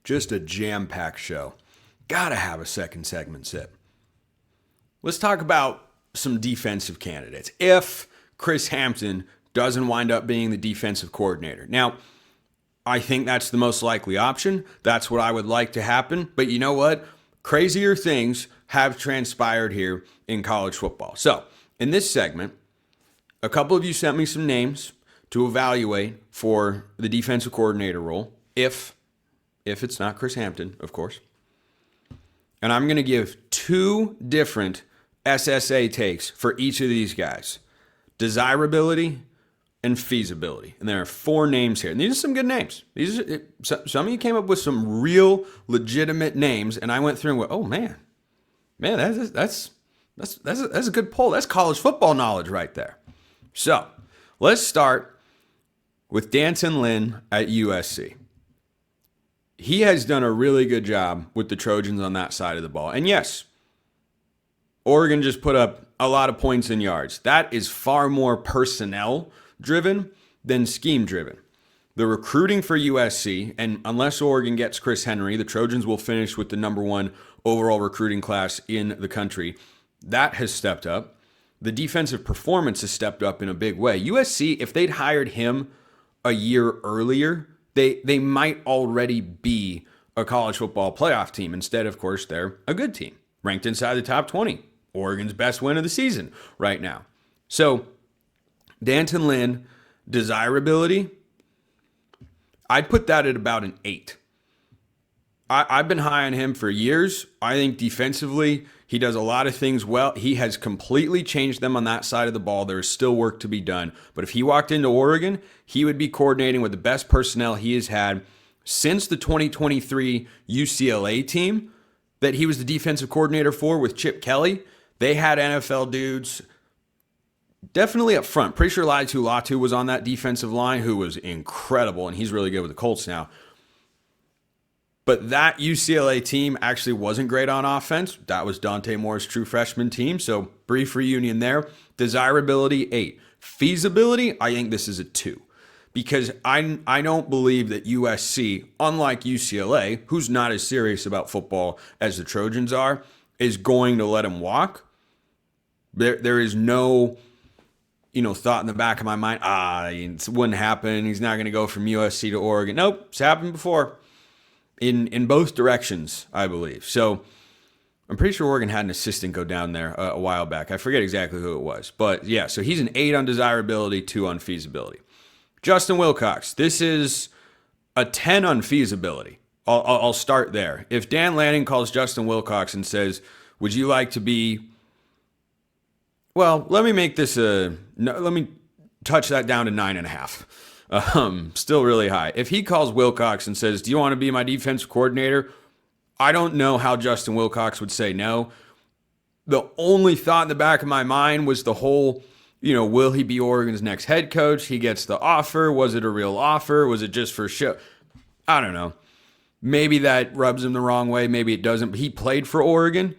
Just a jam-packed show. Gotta have a second segment sit. Let's talk about some defensive candidates. If Chris Hampton doesn't wind up being the defensive coordinator. Now, I think that's the most likely option. That's what I would like to happen. But you know what? Crazier things have transpired here in college football. So, in this segment, a couple of you sent me some names to evaluate for the defensive coordinator role, if it's not Chris Hampton, of course. And I'm going to give two different SSA takes for each of these guys. Desirability and feasibility. And there are four names here. And these are some good names. Some of you came up with some real legitimate names, and I went through and went, oh man, that's a good poll. That's college football knowledge right there. So let's start with D'Anton Lynn at USC. He has done a really good job with the Trojans on that side of the ball. And yes, Oregon just put up a lot of points and yards. That is far more personnel driven than scheme driven. The recruiting for USC, and unless Oregon gets Chris Henry, the Trojans will finish with the number one overall recruiting class in the country. That has stepped up. The defensive performance has stepped up in a big way. USC, if they'd hired him a year earlier, they might already be a college football playoff team. Instead, of course, they're a good team, ranked inside the top 20. Oregon's best win of the season right now. So, D'Anton Lynn, desirability, I'd put that at about an 8. I've been high on him for years. I think defensively, he does a lot of things well. He has completely changed them on that side of the ball. There is still work to be done. But if he walked into Oregon, he would be coordinating with the best personnel he has had since the 2023 UCLA team that he was the defensive coordinator for with Chip Kelly. They had NFL dudes definitely up front. Pretty sure Latu was on that defensive line, who was incredible, and he's really good with the Colts now. But that UCLA team actually wasn't great on offense. That was Dante Moore's true freshman team, so brief reunion there. Desirability, 8. Feasibility, I think this is a 2. Because I don't believe that USC, unlike UCLA, who's not as serious about football as the Trojans are, is going to let him walk. There is no thought in the back of my mind, it wouldn't happen. He's not going to go from USC to Oregon. Nope, it's happened before. In both directions, I believe. So I'm pretty sure Oregon had an assistant go down there a while back. I forget exactly who it was. But yeah, so he's an 8 on desirability, 2 on feasibility. Justin Wilcox, this is a 10 on feasibility. I'll start there. If Dan Lanning calls Justin Wilcox and says, would you like to be... Well, let me touch that down to 9.5. Still really high. If he calls Wilcox and says, do you want to be my defensive coordinator? I don't know how Justin Wilcox would say no. The only thought in the back of my mind was the whole, will he be Oregon's next head coach? He gets the offer. Was it a real offer? Was it just for show? I don't know. Maybe that rubs him the wrong way. Maybe it doesn't. But he played for Oregon.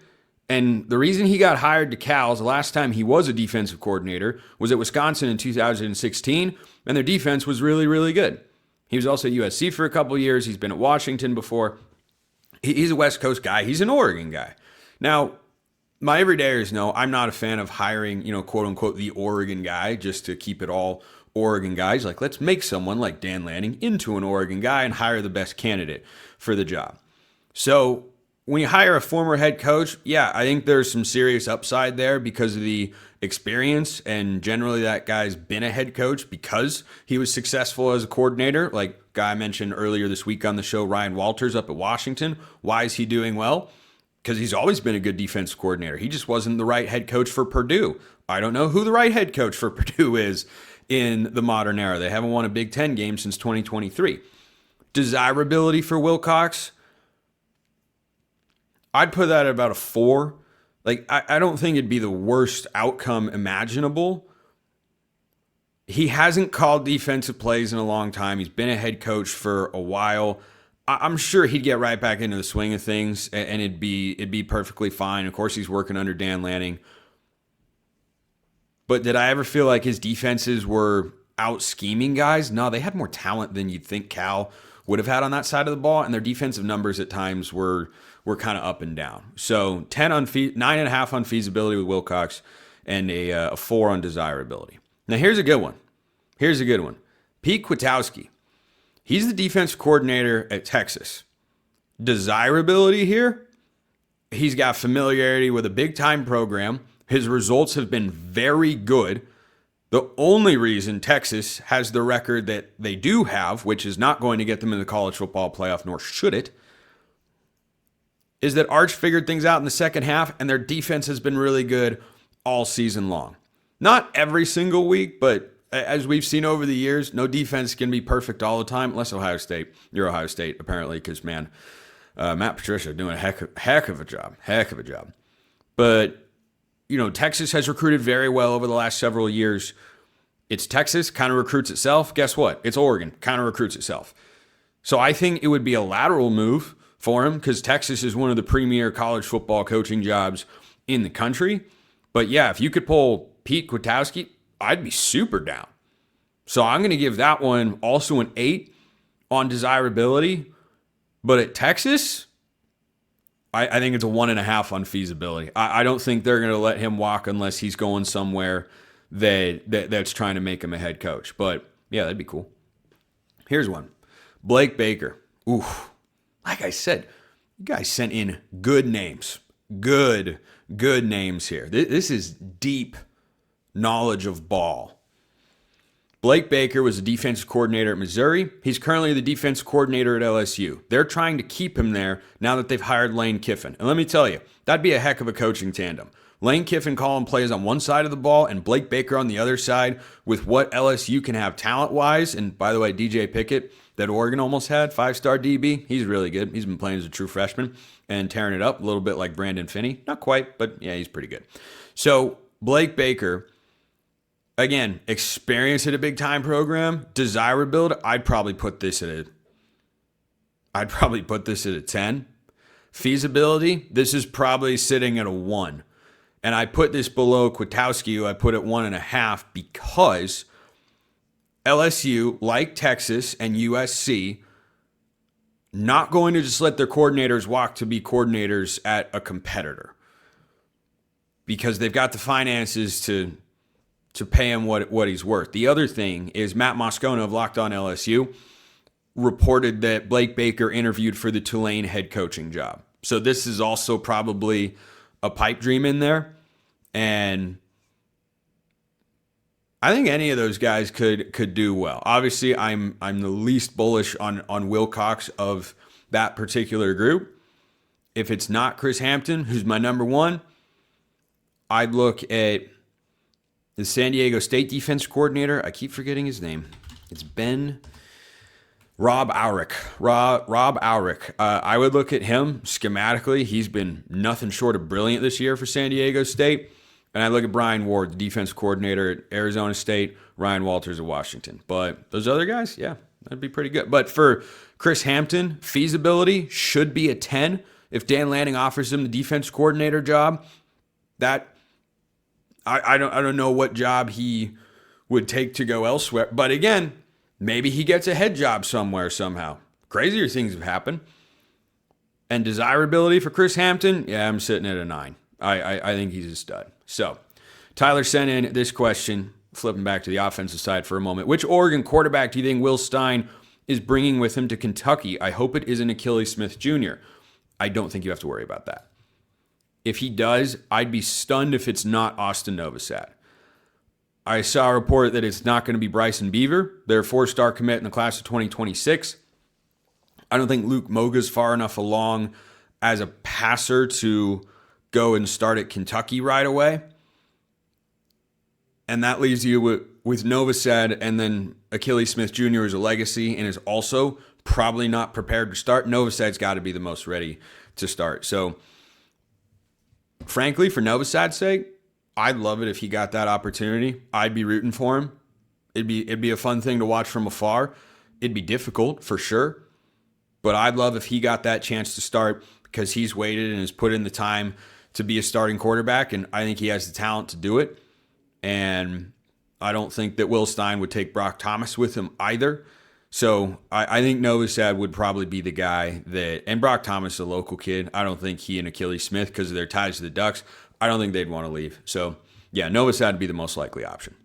And the reason he got hired to Cal the last time he was a defensive coordinator was at Wisconsin in 2016, and their defense was really, really good. He was also at USC for a couple of years. He's been at Washington before. He's a West Coast guy. He's an Oregon guy. Now, my everydayers know I'm not a fan of hiring, quote unquote, the Oregon guy just to keep it all Oregon guys. Like, let's make someone like Dan Lanning into an Oregon guy and hire the best candidate for the job. So when you hire a former head coach, yeah, I think there's some serious upside there because of the experience, and generally that guy's been a head coach because he was successful as a coordinator. Like guy I mentioned earlier this week on the show, Ryan Walters up at Washington. Why is he doing well? Because he's always been a good defensive coordinator. He just wasn't the right head coach for Purdue. I don't know who the right head coach for Purdue is in the modern era. They haven't won a Big Ten game since 2023. Desirability for Wilcox, I'd put that at about a 4. Like, I don't think it'd be the worst outcome imaginable. He hasn't called defensive plays in a long time. He's been a head coach for a while. I'm sure he'd get right back into the swing of things, and it'd be perfectly fine. Of course, he's working under Dan Lanning. But did I ever feel like his defenses were out scheming guys? No, they had more talent than you'd think Cal would have had on that side of the ball, and their defensive numbers at times were kind of up and down. So 9.5 on feasibility with Wilcox, and a 4 on desirability. Now here's a good one. Pete Kwiatkowski. He's the defensive coordinator at Texas. Desirability here, he's got familiarity with a big-time program. His results have been very good. The only reason Texas has the record that they do have, which is not going to get them in the college football playoff, nor should it, is that Arch figured things out in the second half, and their defense has been really good all season long. Not every single week, but as we've seen over the years, no defense can be perfect all the time, unless Ohio State. You're Ohio State, apparently, because, man, Matt Patricia doing a heck of a job. But, Texas has recruited very well over the last several years. It's Texas, kind of recruits itself. Guess what? It's Oregon, kind of recruits itself. So I think it would be a lateral move for him because Texas is one of the premier college football coaching jobs in the country. But yeah, if you could pull Pete Kwiatkowski, I'd be super down. So I'm going to give that one also an 8 on desirability. But at Texas, I think it's a 1.5 on feasibility. I don't think they're going to let him walk unless he's going somewhere that's trying to make him a head coach. But yeah, that'd be cool. Here's one. Blake Baker. Ooh, like I said, you guys sent in good names. Good names here. This is deep knowledge of ball. Blake Baker was a defensive coordinator at Missouri. He's currently the defensive coordinator at LSU. They're trying to keep him there now that they've hired Lane Kiffin. And let me tell you, that'd be a heck of a coaching tandem. Lane Kiffin calling plays on one side of the ball and Blake Baker on the other side with what LSU can have talent-wise. And by the way, DJ Pickett, that Oregon almost had, 5-star DB, he's really good. He's been playing as a true freshman and tearing it up a little bit like Brandon Finney. Not quite, but yeah, he's pretty good. So Blake Baker, again, experience at a big-time program, desirability, I'd probably put this at a 10. Feasibility, this is probably sitting at a 1. And I put this below Kwiatkowski, who I put at 1.5 because LSU, like Texas and USC, not going to just let their coordinators walk to be coordinators at a competitor because they've got the finances to pay him what he's worth. The other thing is Matt Moscona of Locked On LSU reported that Blake Baker interviewed for the Tulane head coaching job. So this is also probably a pipe dream in there. And I think any of those guys could do well. Obviously, I'm the least bullish on Wilcox of that particular group. If it's not Chris Hampton, who's my number 1, I'd look at the San Diego State defense coordinator. I keep forgetting his name. It's Rob Auric. Rob Auric. I would look at him schematically. He's been nothing short of brilliant this year for San Diego State. And I look at Brian Ward, the defense coordinator at Arizona State, Ryan Walters of Washington. But those other guys, yeah, that'd be pretty good. But for Chris Hampton, feasibility should be a 10. If Dan Lanning offers him the defense coordinator job, that I don't know what job he would take to go elsewhere. But again, maybe he gets a head job somewhere somehow. Crazier things have happened. And desirability for Chris Hampton, yeah, I'm sitting at a 9. I think he's a stud. So Tyler sent in this question, flipping back to the offensive side for a moment. Which Oregon quarterback do you think Will Stein is bringing with him to Kentucky? I hope it isn't Achilles Smith Jr. I don't think you have to worry about that. If he does, I'd be stunned if it's not Austin Novosad. I saw a report that it's not going to be Bryson Beaver, their 4-star commit in the class of 2026. I don't think Luke Moga's far enough along as a passer to go and start at Kentucky right away. And that leaves you with Novosad, and then Achilles Smith Jr. is a legacy and is also probably not prepared to start. Novosad's got to be the most ready to start. So, frankly, for Novosad's sake, I'd love it if he got that opportunity. I'd be rooting for him. It'd be a fun thing to watch from afar. It'd be difficult for sure, but I'd love if he got that chance to start because he's waited and has put in the time to be a starting quarterback, and I think he has the talent to do it. And I don't think that Will Stein would take Brock Thomas with him either. So I think Novosad would probably be the guy that, and Brock Thomas, a local kid, I don't think he and Achilles Smith, because of their ties to the Ducks, I don't think they'd want to leave. So yeah, Novosad would be the most likely option.